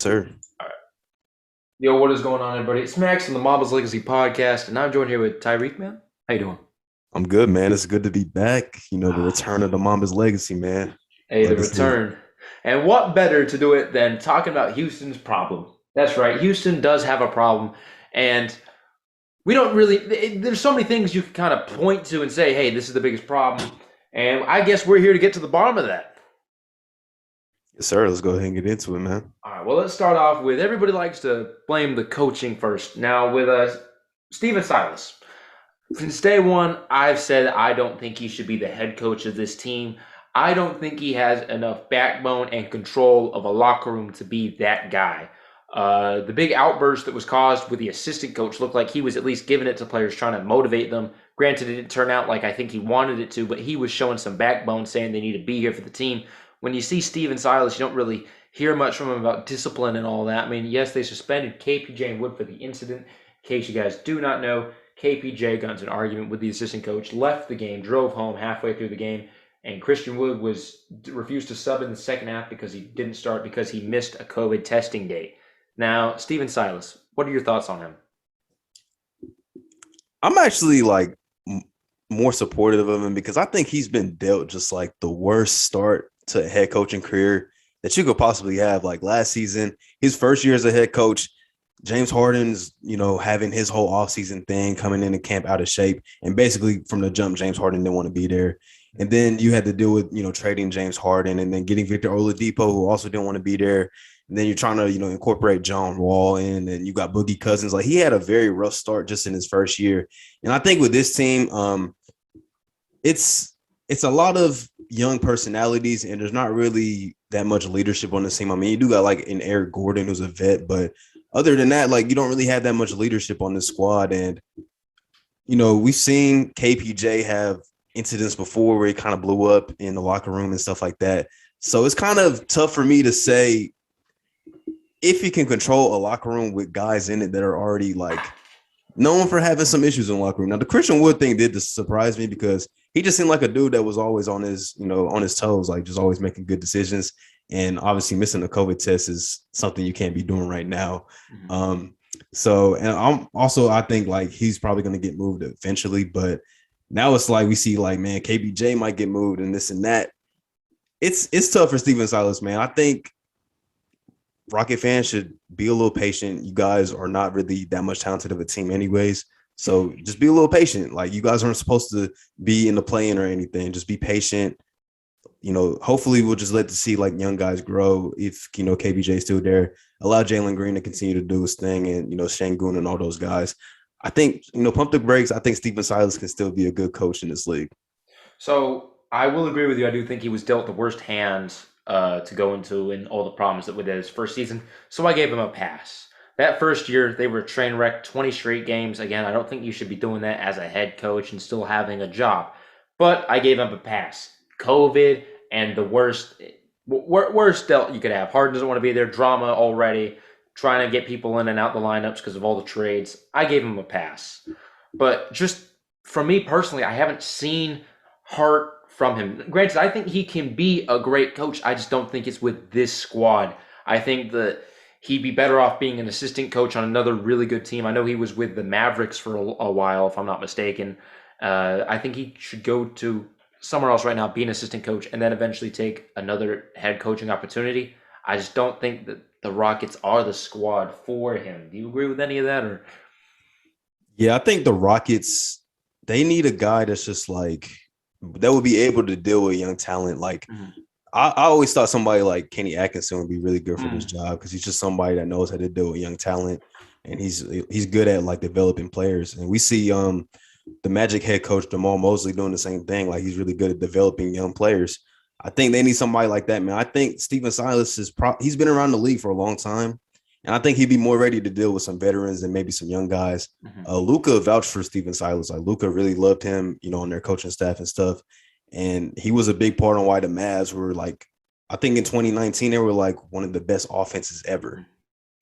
Sir, All right. Yo, what is going on, everybody? It's Max from the Mama's Legacy podcast, and I'm joined here with Tyreek, man. How you doing? I'm good, man. It's good to be back. The Ah, return of the Mama's legacy, man. hey, Love the to see it. return. And what better to do it than talking about Houston's problem? That's right. Houston does have a problem, and we don't really. There's so many things you can kind of point to and say, "Hey, this is the biggest problem." And I guess we're here to get to the bottom of that. Yes, sir. Let's go ahead and get into it, man. All right. Well, let's start off with everybody likes to blame the coaching first. Now, with Steven Silas. Since day one, I've said I don't think he should be the head coach of this team. I don't think he has enough backbone and control of a locker room to be that guy. The big outburst that was caused with the assistant coach looked like he was at least giving it to players, trying to motivate them. Granted, it didn't turn out like I think he wanted it to, but he was showing some backbone, saying they need to be here for the team. When you see Steven Silas, you don't really hear much from him about discipline and all that. I mean, yes, they suspended KPJ and Wood for the incident. In case you guys do not know, KPJ got into an argument with the assistant coach, left the game, drove home halfway through the game, and Christian Wood was refused to sub in the second half because he didn't start because he missed a COVID testing date. Now, Steven Silas, what are your thoughts on him? I'm actually like more supportive of him because I think he's been dealt just like the worst start to a head coaching career that you could possibly have. Like last season, his first year as a head coach, James Harden's, having his whole offseason thing, coming into camp out of shape. And basically from the jump, James Harden didn't want to be there. And then you had to deal with, trading James Harden and then getting Victor Oladipo, who also didn't want to be there. And then you're trying to, incorporate John Wall in, and you got Boogie Cousins. Like he had a very rough start just in his first year. And I think with this team, it's a lot of young personalities, and there's not really that much leadership on the team. I mean, you do got like an Eric Gordon who's a vet, but other than that, like you don't really have that much leadership on the squad. And we've seen KPJ have incidents before where he kind of blew up in the locker room and stuff like that. So it's kind of tough for me to say if he can control a locker room with guys in it that are already like known for having some issues in the locker room. Now, the Christian Wood thing did surprise me because he just seemed like a dude that was always on his, on his toes, like just always making good decisions. And obviously missing the COVID test is something you can't be doing right now. Mm-hmm. And I think like he's probably going to get moved eventually, but now it's like we see like, man, KBJ might get moved and this and that. It's tough for Steven Silas, man. I think Rocket fans should be a little patient. You guys are not really that much talented of a team, anyways. So just be a little patient. Like you guys aren't supposed to be in the play-in or anything. Just be patient. Hopefully we'll just let to see like young guys grow. If KBJ is still there, allow Jalen Green to continue to do his thing, and Şengün and all those guys. I think pump the brakes. I think Steven Silas can still be a good coach in this league. So I will agree with you. I do think he was dealt the worst hands to go into and all the problems that with his first season. So I gave him a pass. That first year, they were a train wreck, 20 straight games. Again, I don't think you should be doing that as a head coach and still having a job. But I gave him a pass. COVID and the worst dealt you could have. Harden doesn't want to be there. Drama already. Trying to get people in and out the lineups because of all the trades. I gave him a pass. But just for me personally, I haven't seen heart from him. Granted, I think he can be a great coach. I just don't think it's with this squad. I think that he'd be better off being an assistant coach on another really good team. I know he was with the Mavericks for a while, if I'm not mistaken. I think he should go to somewhere else right now, be an assistant coach, and then eventually take another head coaching opportunity. I just don't think that the Rockets are the squad for him. Do you agree with any of that, or? Yeah, I think the Rockets, they need a guy that's just like that would be able to deal with young talent. Like Mm, I always thought somebody like Kenny Atkinson would be really good for this mm, job because he's just somebody that knows how to deal with young talent, and he's good at like developing players. And we see the Magic head coach Jamal Mosley doing the same thing. Like he's really good at developing young players. I think they need somebody like that, man. I think Steven Silas he's been around the league for a long time, and I think he'd be more ready to deal with some veterans and maybe some young guys. mm. Luca vouched for Steven Silas. Like Luca really loved him, on their coaching staff and stuff. And he was a big part on why the Mavs were like, I think in 2019 they were like one of the best offenses ever,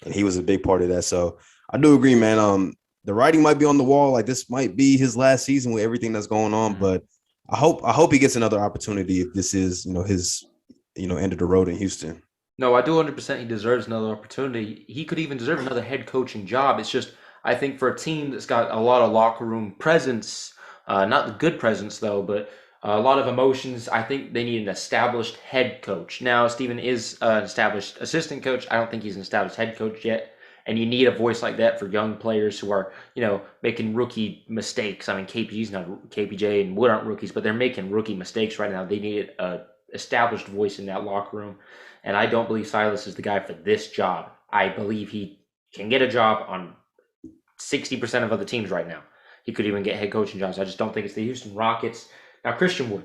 and he was a big part of that. So I do agree, man. The writing might be on the wall. Like this might be his last season with everything that's going on, but I hope he gets another opportunity if this is his end of the road in Houston. No, I do 100% he deserves another opportunity. He could even deserve another head coaching job. It's just, I think for a team that's got a lot of locker room presence, not the good presence though, but a lot of emotions, I think they need an established head coach. Now, Steven is an established assistant coach. I don't think he's an established head coach yet. And you need a voice like that for young players who are, making rookie mistakes. I mean, KP's not KPJ and Wood aren't rookies, but they're making rookie mistakes right now. They need a established voice in that locker room. And I don't believe Silas is the guy for this job. I believe he can get a job on 60% of other teams right now. He could even get head coaching jobs. I just don't think it's the Houston Rockets. Now, Christian Wood.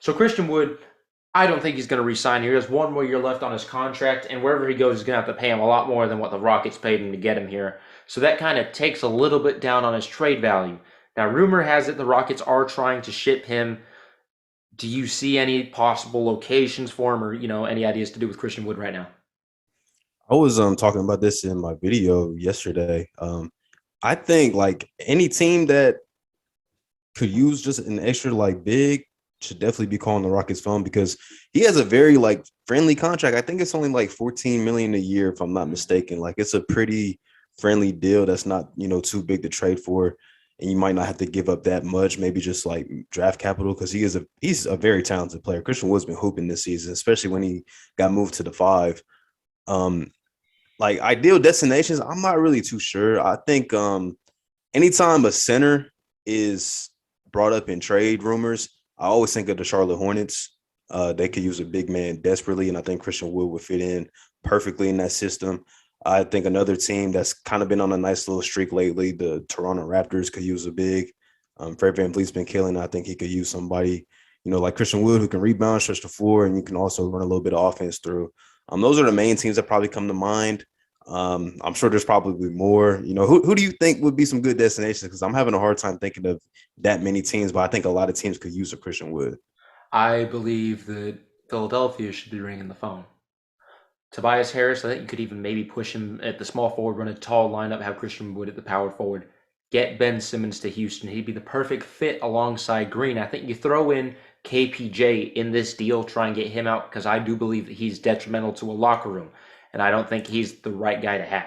So, Christian Wood, I don't think he's going to resign here. He has one more year left on his contract, and wherever he goes, he's going to have to pay him a lot more than what the Rockets paid him to get him here. So, that kind of takes a little bit down on his trade value. Now, rumor has it the Rockets are trying to ship him. Do you see any possible locations for him, or any ideas to do with Christian Wood right now? I was talking about this in my video yesterday. I think like any team that could use just an extra like big should definitely be calling the Rockets phone because he has a very like friendly contract. I think it's only like 14 million a year, if I'm not mistaken. Like it's a pretty friendly deal that's not, too big to trade for. And you might not have to give up that much, maybe just like draft capital because he's a very talented player. Christian Wood's been hooping this season, especially when he got moved to the five. Um, like ideal destinations, I'm not really too sure. I think anytime a center is brought up in trade rumors, I always think of the Charlotte Hornets. They could use a big man desperately, and I think Christian Wood would fit in perfectly in that system. I think another team that's kind of been on a nice little streak lately, the Toronto Raptors, could use a big. Fred VanVleet's been killing. I think he could use somebody, like Christian Wood, who can rebound, stretch the floor, and you can also run a little bit of offense through. Those are the main teams that probably come to mind. I'm sure there's probably more. Who do you think would be some good destinations? Because I'm having a hard time thinking of that many teams, but I think a lot of teams could use a Christian Wood. I believe that Philadelphia should be ringing the phone. Tobias Harris, I think you could even maybe push him at the small forward, run a tall lineup, have Christian Wood at the power forward. Get Ben Simmons to Houston. He'd be the perfect fit alongside Green. I think you throw in KPJ in this deal, try and get him out, because I do believe that he's detrimental to a locker room. And I don't think he's the right guy to have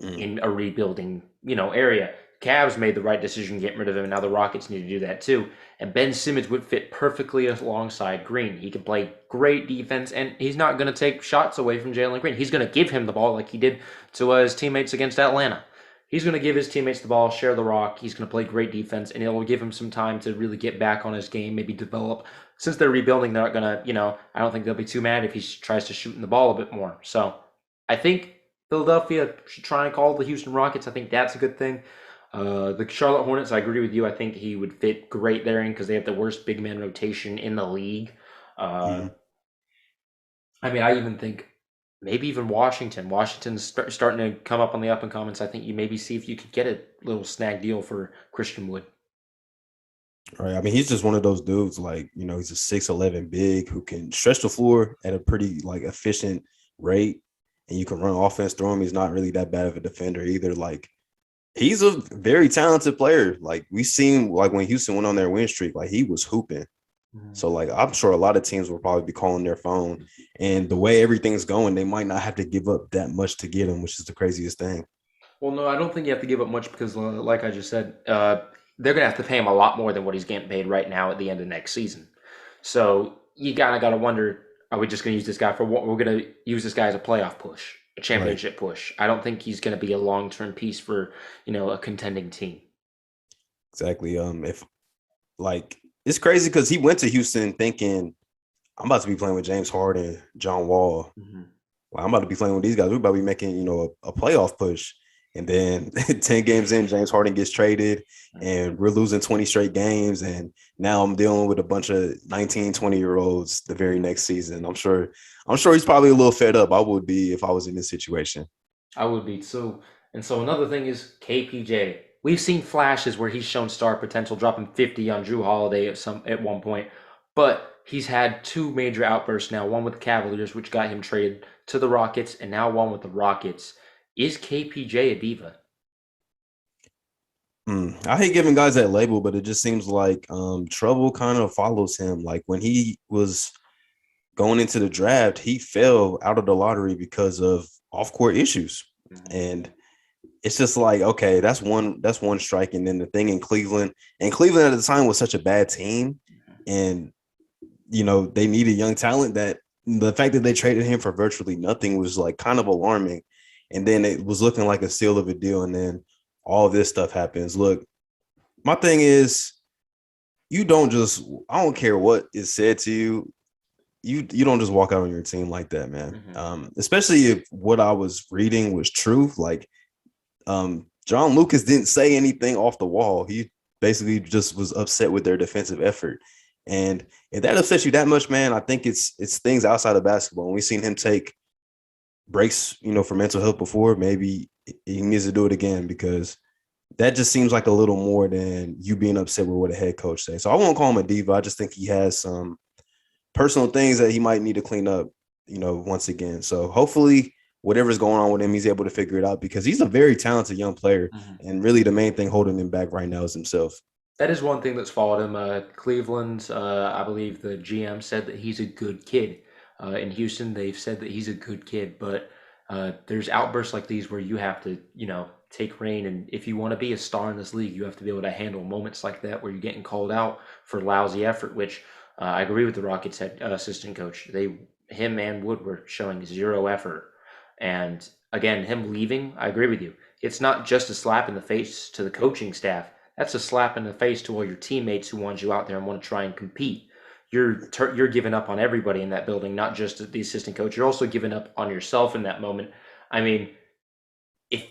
Mm. in a rebuilding, area. Cavs made the right decision getting rid of him, and now the Rockets need to do that too. And Ben Simmons would fit perfectly alongside Green. He can play great defense, and he's not going to take shots away from Jalen Green. He's going to give him the ball like he did to his teammates against Atlanta. He's going to give his teammates the ball, share the rock. He's going to play great defense, and it'll give him some time to really get back on his game, maybe develop. Since they're rebuilding, they're not going to, I don't think they'll be too mad if he tries to shoot in the ball a bit more. So I think Philadelphia should try and call the Houston Rockets. I think that's a good thing. The Charlotte Hornets, I agree with you. I think he would fit great there because they have the worst big man rotation in the league. Uh, Mm. I mean, I even think maybe even Washington. Washington's starting to come up on the up and comments. I think you maybe see if you could get a little snag deal for Christian Wood. Right. I mean, he's just one of those dudes. Like, he's a 6'11" big who can stretch the floor at a pretty like efficient rate, and you can run offense through him. He's not really that bad of a defender either. Like, he's a very talented player. Like we seen like when Houston went on their win streak, like he was hooping. So like I'm sure a lot of teams will probably be calling their phone. And the way everything's going, they might not have to give up that much to get him, which is the craziest thing. Well, no, I don't think you have to give up much because, like I just said, they're going to have to pay him a lot more than what he's getting paid right now at the end of next season. So you kind of got to wonder, are we just going to use this guy for what? We're going to use this guy as a playoff push, a Right. championship push. I don't think he's going to be a long-term piece for, a contending team. Exactly. If like it's crazy because he went to Houston thinking I'm about to be playing with James Harden, John Wall. Mm-hmm. Like, I'm about to be playing with these guys. We're about to be making, a playoff push. And then 10 games in, James Harden gets traded and we're losing 20 straight games. And now I'm dealing with a bunch of 19, 20-year-olds the very next season. I'm sure he's probably a little fed up. I would be if I was in this situation. I would be too. And so another thing is KPJ. We've seen flashes where he's shown star potential, dropping 50 on Drew Holiday at one point, but he's had two major outbursts now. One with the Cavaliers, which got him traded to the Rockets, and now one with the Rockets. Is KPJ a diva? I hate giving guys that label, but it just seems like trouble kind of follows him. Like when he was going into the draft, he fell out of the lottery because of off-court issues. Mhm. And it's just like, okay, that's one strike. And then the thing in Cleveland, and Cleveland at the time was such a bad team. And they needed young talent that the fact that they traded him for virtually nothing was like kind of alarming. And then it was looking like a steal of a deal. And then all this stuff happens. Look, my thing is I don't care what is said to you. You don't just walk out on your team like that, man. Mhm. Especially if what I was reading was true. Like John Lucas didn't say anything off the wall. He basically just was upset with their defensive effort. And if that upsets you that much, man, I think it's things outside of basketball. And we've seen him take breaks, for mental health before. Maybe he needs to do it again because that just seems like a little more than you being upset with what a head coach says. So I won't call him a diva. I just think he has some personal things that he might need to clean up, once again. So hopefully whatever's going on with him, he's able to figure it out because he's a very talented young player. Mhm. And really the main thing holding him back right now is himself. That is one thing that's followed him. Cleveland, I believe the GM said that he's a good kid. In Houston, they've said that he's a good kid, but there's outbursts like these where you have to, take reign. And if you want to be a star in this league, you have to be able to handle moments like that where you're getting called out for lousy effort. Which I agree with the Rockets head assistant coach. Him and Wood were showing zero effort, and again, him leaving. I agree with you. It's not just a slap in the face to the coaching staff. That's a slap in the face to all your teammates who want you out there and want to try and compete. You're giving up on everybody in that building, not just the assistant coach. You're also giving up on yourself in that moment. I mean, if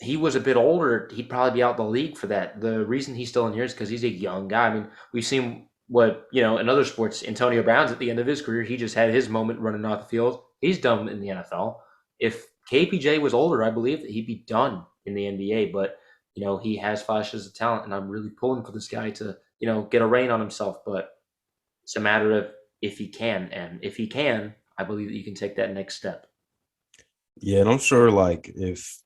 he was a bit older, he'd probably be out the league for that. The reason he's still in here is because he's a young guy. I mean, we've seen what, in other sports, Antonio Brown's at the end of his career, he just had his moment running off the field. He's done in the NFL. If KPJ was older, I believe that he'd be done in the NBA, but he has flashes of talent, and I'm really pulling for this guy to, get a reign on himself. But it's a matter of if he can, and if he can, I believe that you can take that next step. Yeah, and I'm sure like if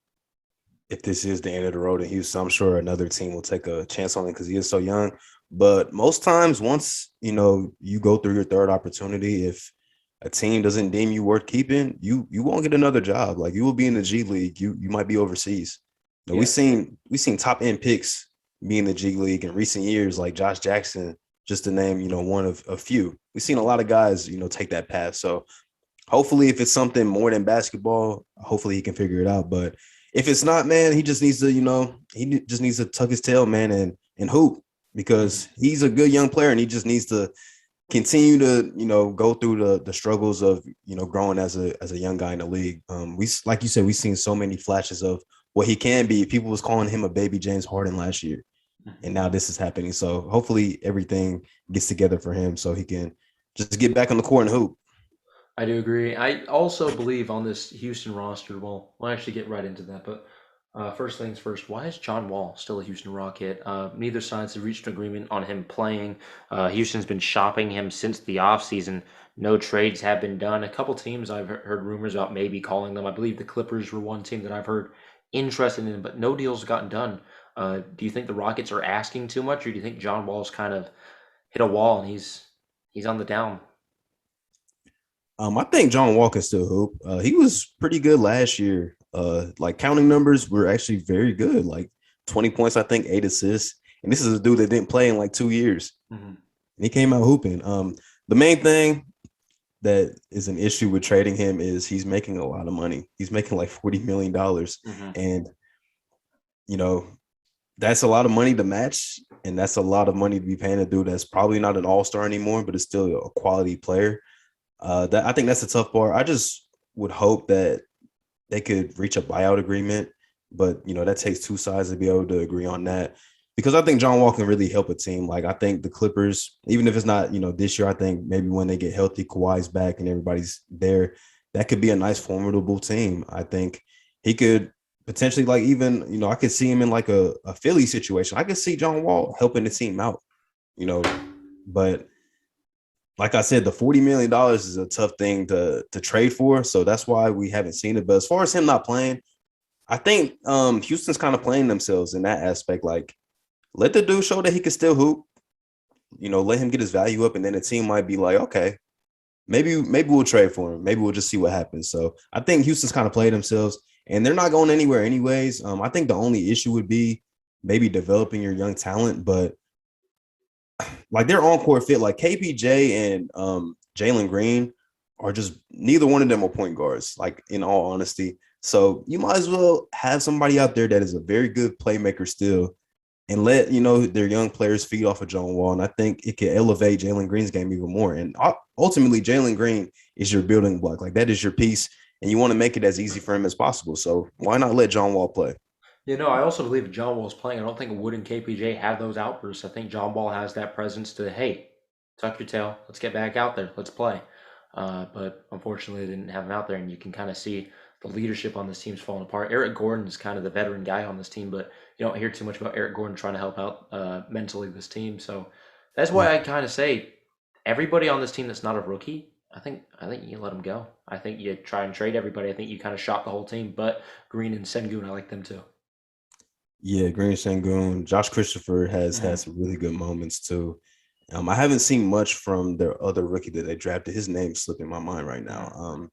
this is the end of the road in Houston, I'm sure another team will take a chance on it because he is so young. But most times, once you go through your third opportunity, if a team doesn't deem you worth keeping, you won't get another job. Like you will be in the G League. You might be overseas. Yeah. We've seen top end picks be in the G League in recent years, like Josh Jackson, just to name one of a few. We've seen a lot of guys take that path. So hopefully, if it's something more than basketball, hopefully he can figure it out. But if it's not, man, he just needs to, he just needs to tuck his tail, man, and hoop because he's a good young player and he just needs to continue to, go through the struggles of, growing as a young guy in the league. We, like you said, we've seen so many flashes of what he can be. People was calling him a baby James Harden last year, and now this is happening. So hopefully everything gets together for him so he can just get back on the court and hoop. I do agree. I also believe on this Houston roster, well, we'll actually get right into that. But first things first, why is John Wall still a Houston Rocket? Neither sides have reached an agreement on him playing. Houston's been shopping him since the offseason. No trades have been done. A couple teams I've heard rumors about maybe calling them. I believe the Clippers were one team that I've heard interested in, but no deals gotten done. Do you think the Rockets are asking too much, or do you think John Wall's kind of hit a wall and he's on the down? I think John Wall can still hoop. He was pretty good last year. Like counting numbers were actually very good. Like 20 points, I think, 8 assists. And this is a dude that didn't play in like 2 years. Mm-hmm. And he came out hooping. The main thing that is an issue with trading him is he's making a lot of money. He's making like $40 million. Mm-hmm. And, you know, that's a lot of money to match. And that's a lot of money to be paying a dude that's probably not an all-star anymore, but is still a quality player. That I think that's the tough part. I just would hope that they could reach a buyout agreement, but that takes two sides to be able to agree on that. Because I think John Wall can really help a team. Like I think the Clippers, even if it's not this year, I think maybe when they get healthy, Kawhi's back and everybody's there, that could be a nice formidable team. I think he could potentially like even I could see him in like a Philly situation. I could see John Wall helping the team out, you know, but like I said, the $40 million is a tough thing to trade for. So that's why we haven't seen it. But as far as him not playing, I think Houston's kind of playing themselves in that aspect. Like, let the dude show that he can still hoop, let him get his value up. And then the team might be like, okay, maybe we'll trade for him. Maybe we'll just see what happens. So I think Houston's kind of played themselves, and they're not going anywhere anyways. I think the only issue would be maybe developing your young talent, but like their on court fit, like KPJ and Jalen Green are just neither one of them are point guards. Like in all honesty, so you might as well have somebody out there that is a very good playmaker still, and let their young players feed off of John Wall. And I think it can elevate Jalen Green's game even more. And ultimately, Jalen Green is your building block. Like that is your piece, and you want to make it as easy for him as possible. So why not let John Wall play? I also believe if John Wall's playing, I don't think Wood and KPJ have those outbursts. I think John Wall has that presence to, hey, tuck your tail, let's get back out there, let's play. But unfortunately, they didn't have him out there, and you can kind of see the leadership on this team's falling apart. Eric Gordon is kind of the veteran guy on this team, but you don't hear too much about Eric Gordon trying to help out mentally this team. So that's why I kind of say everybody on this team that's not a rookie, I think you let them go. I think you try and trade everybody. I think you kind of shop the whole team, but Green and Sengun, I like them too. Yeah, Green Sangoon, Josh Christopher has had Mhm. some really good moments too. I haven't seen much from their other rookie that they drafted. His name's slipping my mind right now. Mhm.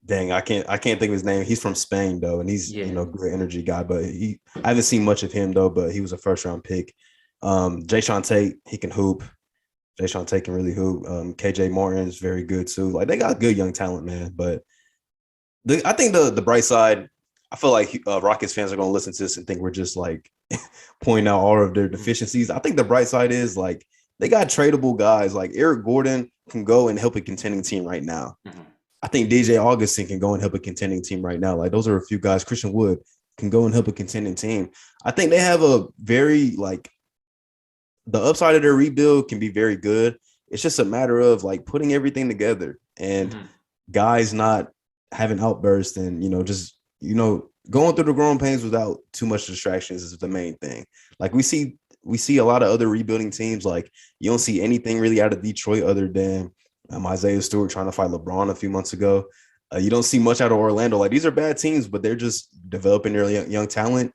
Dang, I can't think of his name. He's from Spain though, and he's Yeah. good energy guy. But I haven't seen much of him though. But he was a first round pick. Jay Tate, he can hoop. Jay Tate can really hoop. KJ Martin is very good too. Like they got good young talent, man. But I think the bright side, I feel like Rockets fans are going to listen to this and think we're just like pointing out all of their Mhm. deficiencies. I think the bright side is like they got tradable guys. Like Eric Gordon can go and help a contending team right now. Mhm. I think DJ Augustin can go and help a contending team right now. Like those are a few guys. Christian Wood can go and help a contending team. I think they have a very like the upside of their rebuild can be very good. It's just a matter of like putting everything together and Mhm. guys not having outbursts and just going through the growing pains without too much distractions is the main thing. Like we see a lot of other rebuilding teams. Like you don't see anything really out of Detroit other than Isaiah Stewart trying to fight LeBron a few months ago. You don't see much out of Orlando. Like these are bad teams, but they're just developing their young talent,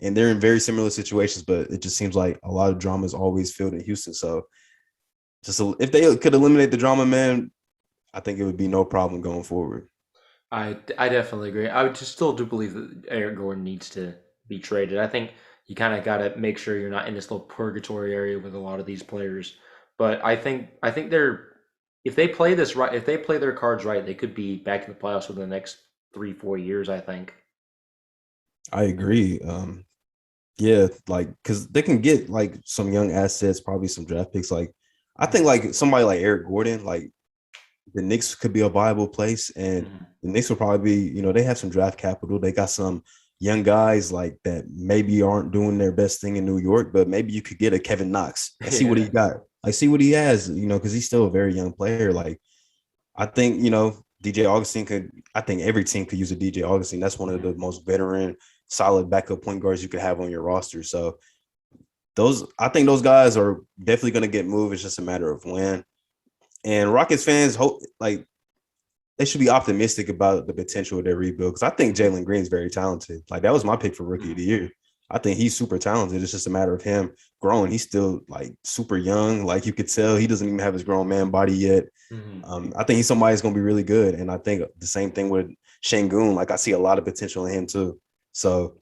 and they're in very similar situations. But it just seems like a lot of drama is always filled in Houston. So if they could eliminate the drama, man, I think it would be no problem going forward. I definitely agree. I would just still do believe that Eric Gordon needs to be traded. I think you kind of got to make sure you're not in this little purgatory area with a lot of these players. But I think they're if they play this right, if they play their cards right, they could be back in the playoffs within the next 3 4 years. I think. I agree. Yeah, like because they can get like some young assets, probably some draft picks. Like I think Mhm. like somebody like Eric Gordon, like the Knicks could be a viable place, and Mhm. the Knicks will probably be, they have some draft capital. They got some young guys like that maybe aren't doing their best thing in New York, but maybe you could get a Kevin Knox and see what he Yeah. got. Like see what he has, because he's still a very young player. Like I think, DJ Augustine could, I think every team could use a DJ Augustine. That's one of Mhm. the most veteran, solid backup point guards you could have on your roster. So I think those guys are definitely going to get moved. It's just a matter of when. And Rockets fans hope like they should be optimistic about the potential of their rebuild because I think Mhm. Jalen Green's very talented. Like that was my pick for rookie of Mhm. the year. I think he's super talented. It's just a matter of him growing. He's still like super young. Like you could tell, he doesn't even have his grown man body yet. Mhm. I think he's somebody who's going to be really good. And I think the same thing with Shangoon. Like I see a lot of potential in him too. So,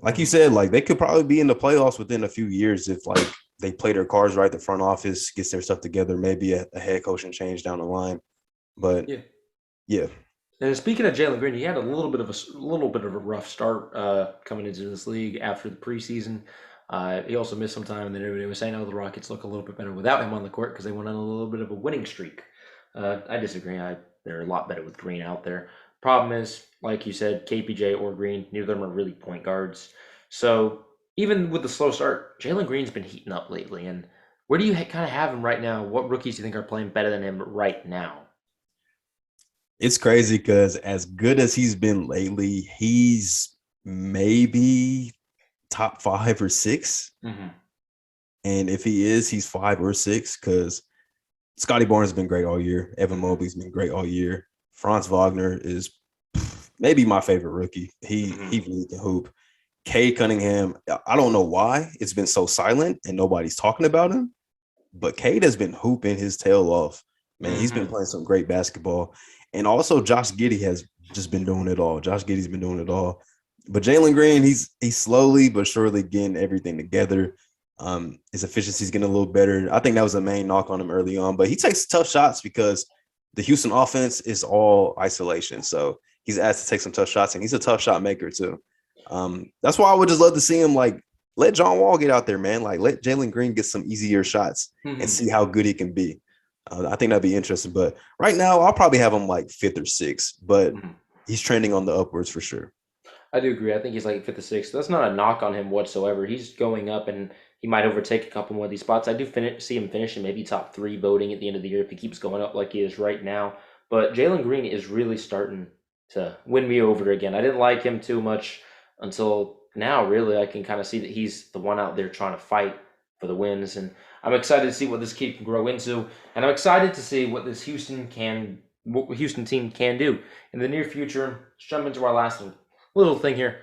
like you Mhm. said, like they could probably be in the playoffs within a few years if like they play their cards right. The front office gets their stuff together. Maybe a head coaching change down the line. But Yeah. yeah, And speaking of Jalen Green, he had a little bit of a rough start coming into this league after the preseason. He also missed some time, and then everybody was saying, "Oh, the Rockets look a little bit better without him on the court because they went on a little bit of a winning streak." I disagree. They're a lot better with Green out there. Problem is, like you said, KPJ or Green, neither of them are really point guards. So even with the slow start, Jalen Green's been heating up lately. And where do you kind of have him right now? What rookies do you think are playing better than him right now? it's crazy because as good as he's been lately, he's maybe top 5 or 6. Hmm. And if he is, he's 5 or 6 because Scotty Barnes has been great all year. Evan Hmm. Mobley's been great all year. Franz Wagner is maybe my favorite rookie. He Hmm. really can hoop. Cade Cunningham, I don't know why it's been so silent and nobody's talking about him, but Cade has been hooping his tail off. Man, he's been Hmm. playing some great basketball. And also Josh Giddey has just been doing it all. Josh Giddey's been doing it all. But Jalen Green, he's slowly but surely getting everything together. His efficiency's getting a little better. I think that was the main knock on him early on, but he takes tough shots because the Houston offense is all isolation. So he's asked to take some tough shots, and he's a tough shot maker too. That's why I would just love to see him like let John Wall get out there, man. Like let Jalen Green get some easier shots and Hmm. see how good he can be. I think that'd be interesting. But right now, I'll probably have him like fifth or sixth, but Hmm. he's trending on the upwards for sure. I do agree. I think he's like fifth or sixth. That's not a knock on him whatsoever. He's going up, and he might overtake a couple more of these spots. I do see him finishing maybe top three voting at the end of the year if he keeps going up like he is right now. But Jalen Green is really starting to win me over again. I didn't like him too much until now. Really, I can kind of see that he's the one out there trying to fight for the wins, and I'm excited to see what this kid can grow into, and I'm excited to see what Houston team can do in the near future. Let's jump into our last little thing here.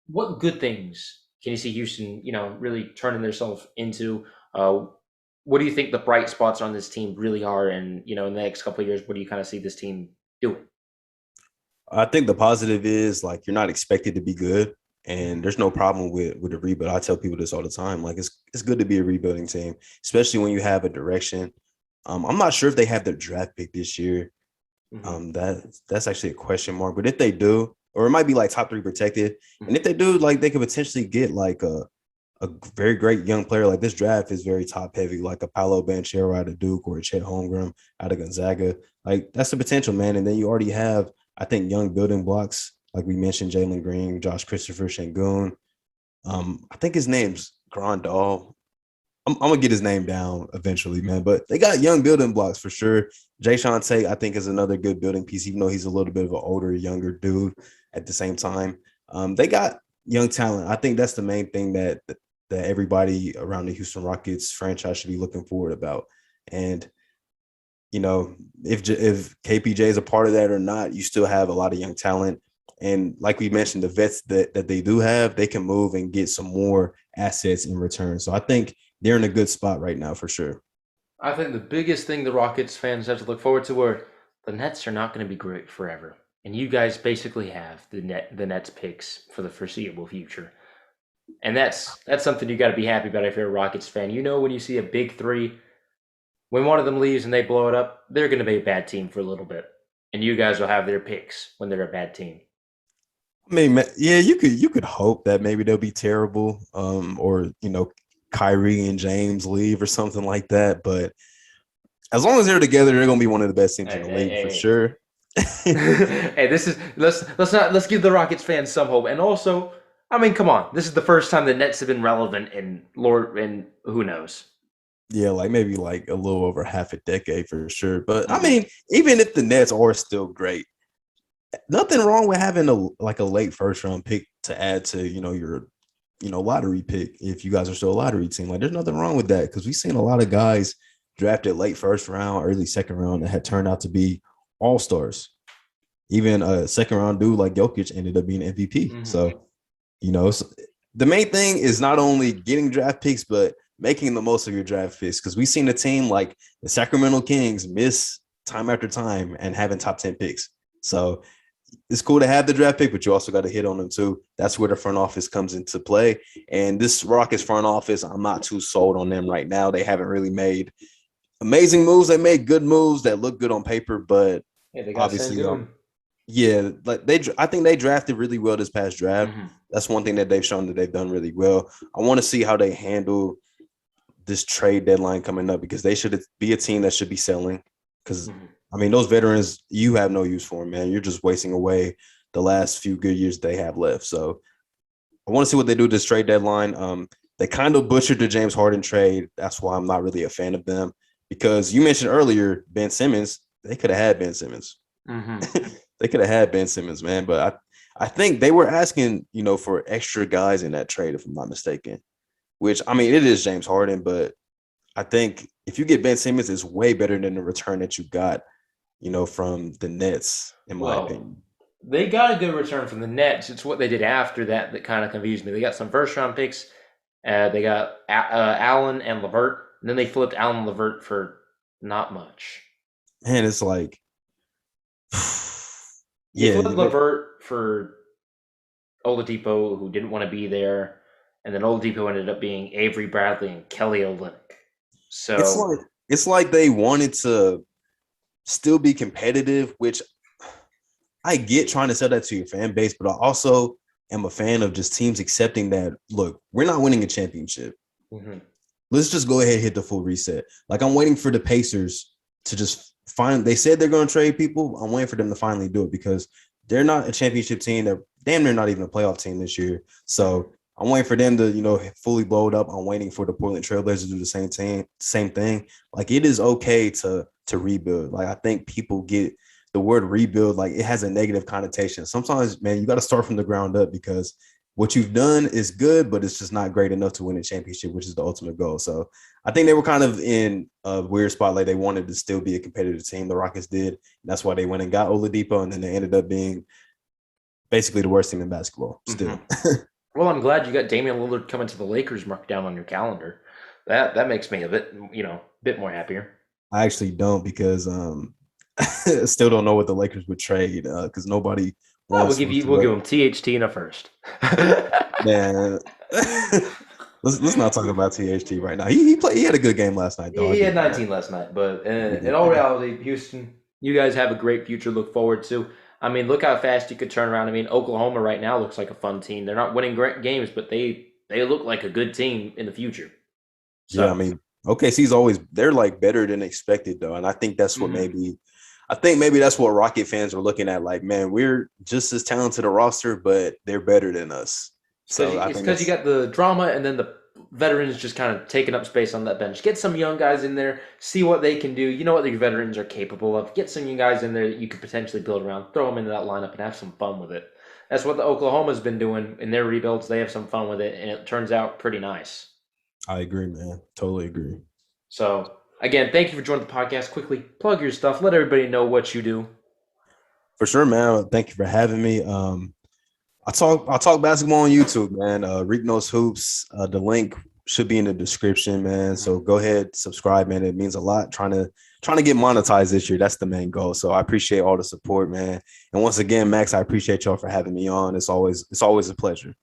What good things can you see Houston, really turning themselves into? What do you think the bright spots on this team really are? And, in the next couple of years, what do you kind of see this team doing? I think the positive is like you're not expected to be good, and Mhm. there's no problem with the rebuild. I tell people this all the time. Like it's good to be a rebuilding team, especially when you have a direction. I'm not sure if they have their draft pick this year. Mhm. That's actually a question mark. But if they do, or it might be like top three protected, and Mhm. if they do, like they could potentially get like a very great young player. Like this draft is very top heavy, like a Paolo Banchero out of Duke or a Chet Holmgren out of Gonzaga. Like that's the potential, man. And then you already have, I think, young building blocks, like we mentioned, Jalen Green, Josh Christopher, Shangoon. I think his name's Grandal. I'm gonna get his name down eventually, man. But they got young building blocks for sure. Jay Sean Tate, I think, is another good building piece, even though he's a little bit of an older, younger dude at the same time. They got young talent. I think that's the main thing that everybody around the Houston Rockets franchise should be looking forward about. And you know, if KPJ is a part of that or not, you still have a lot of young talent. And like we mentioned, the vets that they do have, they can move and get some more assets in return. So I think they're in a good spot right now for sure. I think the biggest thing the Rockets fans have to look forward to are the Nets are not going to be great forever. And you guys basically have the Nets picks for the foreseeable future. And that's something you got to be happy about if you're a Rockets fan. When you see a big three, when one of them leaves and they blow it up, they're going to be a bad team for a little bit, and you guys will have their picks when they're a bad team. I mean, yeah, you could hope that maybe they'll be terrible, or Kyrie and James leave or something like that. But as long as they're together, they're gonna be one of the best teams in Hey, the hey, league for hey. sure. Hey, this is let's give the Rockets fans some hope, and also, I mean, come on, this is the first time the Nets have been relevant in Lord, and who knows. Yeah, like maybe like a little over half a decade for sure. But I Mhm. mean, even if the Nets are still great, nothing wrong with having a late first round pick to add to your lottery pick if you guys are still a lottery team. Like there's nothing wrong with that because we've seen a lot of guys drafted late first round, early second round that had turned out to be all stars. Even a second round dude like Jokic ended up being MVP. Mhm. So so the main thing is not only getting draft picks but making the most of your draft picks because we've seen a team like the Sacramento Kings miss time after time and having top 10 picks. So it's cool to have the draft pick, but you also got to hit on them too. That's where the front office comes into play. And this Rockets front office, I'm not too sold on them right now. They haven't really made amazing moves. They made good moves that look good on paper, but Hey, they got obviously, Sengun. yeah, like I think they drafted really well this past draft. Mhm. That's one thing that they've shown that they've done really well. I want to see how they handle this trade deadline coming up because they should be a team that should be selling. Because Mhm. I mean, those veterans, you have no use for them, man. You're just wasting away the last few good years they have left. So I want to see what they do this trade deadline. They kind of butchered the James Harden trade. That's why I'm not really a fan of them. Because you mentioned earlier Ben Simmons, they could have had Ben Simmons. Mhm. They could have had Ben Simmons, man. But I think they were asking, for extra guys in that trade, if I'm not mistaken. Which I mean, it is James Harden, but I think if you get Ben Simmons, it's way better than the return that you got, from the Nets, in my Well, opinion. they got a good return from the Nets. It's what they did after that that kind of confused me. They got some first round picks. They got Allen and Levert. And then they flipped Allen and Levert for Not much. And it's like, You yeah, flipped Levert for Oladipo, who didn't want to be there, and then Oladipo ended up being Avery Bradley and Kelly Olynyk. it's So like it's like they wanted to still be competitive, which I get trying to sell that to your fan base, but I also am a fan of just teams accepting that, look, we're not winning a championship. mhm. Let's just go ahead and hit the full reset. Like I'm waiting for the Pacers to just find, they said they're going to trade people. I'm waiting for them to finally do it because they're not a championship team. They're damn near not even a playoff team this year. So I'm waiting for them to, fully blow it up. I'm waiting for the Portland Trailblazers to do the same thing. Like it is okay to rebuild. Like I think people get the word rebuild, like it has a negative connotation. Sometimes, man, you got to start from the ground up because what you've done is good, but it's just not great enough to win a championship, which is the ultimate goal. So I think they were kind of in a weird spot. Like they wanted to still be a competitive team. The Rockets did. That's why they went and got Oladipo, and then they ended up being basically the worst team in basketball Mhm. still. Well, I'm glad you got Damian Lillard coming to the Lakers marked down on your calendar. That makes me a bit more happier. I actually don't because still don't know what the Lakers would trade because nobody Oh, we'll wants give you we'll give him THT in a first. man. let's not talk about THT right now. He had a good game last night though. I'll He give had him that. 19 last night, but He in did. all reality, Houston, you guys have a great future to look forward to. I mean, look how fast you could turn around. I mean, Oklahoma right now looks like a fun team. They're not winning great games, but they look like a good team in the future. Yeah, I So, mean, OKC's always they're like better than expected though, and I think that's what mhm. maybe that's what Rocket fans are looking at. Like, man, we're just as talented a roster, but they're better than us. So I It's think because you that's got the drama and then the veterans just kind of taking up space on that bench. Get some young guys in there, see what they can do. You know what the veterans are capable of. Get some young guys in there that you could potentially build around. Throw them into that lineup and have some fun with it. That's what the Oklahoma's been doing in their rebuilds. They have some fun with it, and it turns out pretty nice. I agree, man. Totally agree. So again, thank you for joining the podcast. Quickly plug your stuff. Let everybody know what you do. For sure, man. Thank you for having me. I talk basketball on YouTube, man. Reek Knows Hoops. The link should be in the description, man. Mhm. So go ahead, subscribe, man. It means a lot. Trying to get monetized this year. That's the main goal. So I appreciate all the support, man. And once again, Max, I appreciate y'all for having me on. It's always a pleasure.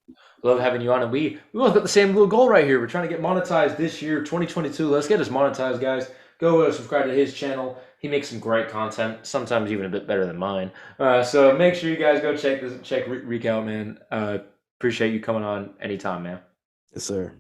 Love having you on, and we both got the same little goal right here. We're trying to get monetized this year, 2022. Let's get us monetized, guys. Go subscribe to his channel. He makes some great content, sometimes even a bit better than mine. So make sure you guys go check Reek out, man. Appreciate you coming on anytime, man. Yes, sir.